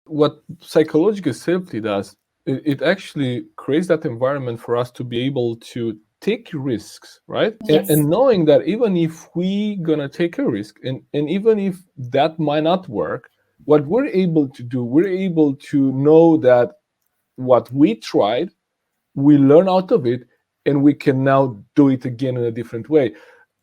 What psychological safety does, it actually creates that environment for us to be able to take risks, right? And Yes. knowing that even if we gonna take a risk, and even if that might not work, what we're able to do, we're able to know that what we tried, we learn out of it, and we can now do it again in a different way.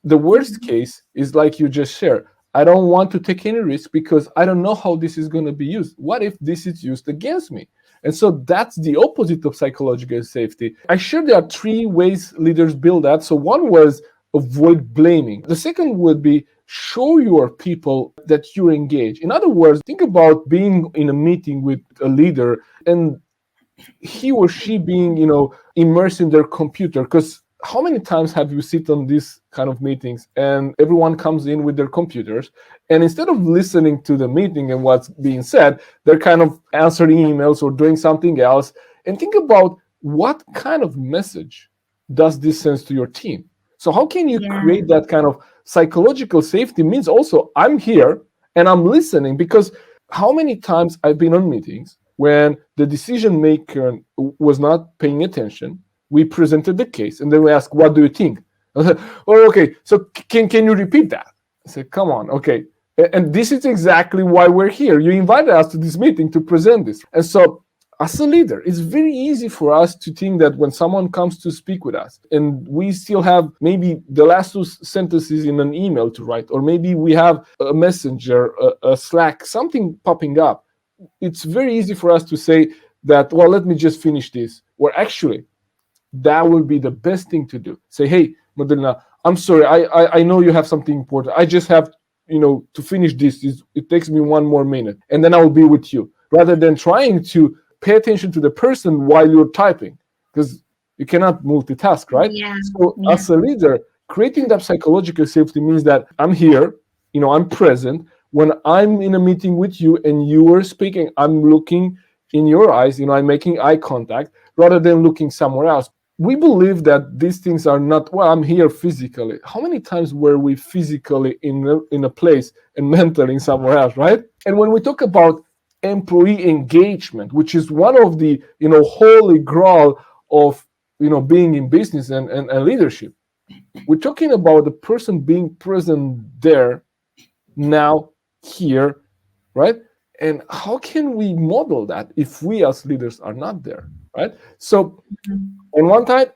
The worst Mhm. case is like you just shared. I don't want to take any risk because I don't know how this is going to be used. What if this is used against me? And so that's the opposite of psychological safety. I shared there are three ways leaders build that. So one was avoid blaming. The second would be show your people that you're engaged. In other words, think about being in a meeting with a leader and he or she being, immersed in their computer. Because how many times have you sit on these kind of meetings and everyone comes in with their computers, and instead of listening to the meeting and what's being said, they're kind of answering emails or doing something else. And think about what kind of message does this send to your team. So how can you Yeah. create that kind of psychological safety? Means also I'm here and I'm listening. Because how many times I've been on meetings when the decision maker was not paying attention, we presented the case and then we asked, what do you think? I said, oh, okay, so can you repeat that? I said, come on, okay. And this is exactly why we're here. You invited us to this meeting to present this. And so as a leader, it's very easy for us to think that when someone comes to speak with us and we still have maybe the last two sentences in an email to write, or maybe we have a messenger, a Slack, something popping up, it's very easy for us to say that, well, let me just finish this. Or actually, that will be the best thing to do. Say, hey, Madalena, I'm sorry, I know you have something important. I just have, to finish this. It takes me one more minute, and then I will be with you. Rather than trying to pay attention to the person while you're typing, because you cannot multitask, right? Yeah. So, Yeah. as a leader, creating that psychological safety means that I'm here, I'm present. When I'm in a meeting with you and you are speaking, I'm looking in your eyes, I'm making eye contact rather than looking somewhere else. We believe that these things are not, well, I'm here physically. How many times were we physically in a place and mentally somewhere else, right? And when we talk about employee engagement, which is one of the holy grail of being in business and leadership, we're talking about the person being present there, now, here, right? And how can we model that if we as leaders are not there, right? So Mhm. on one side,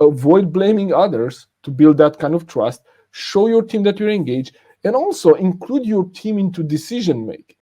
avoid blaming others to build that kind of trust. Show your team that you're engaged, and also include your team into decision making.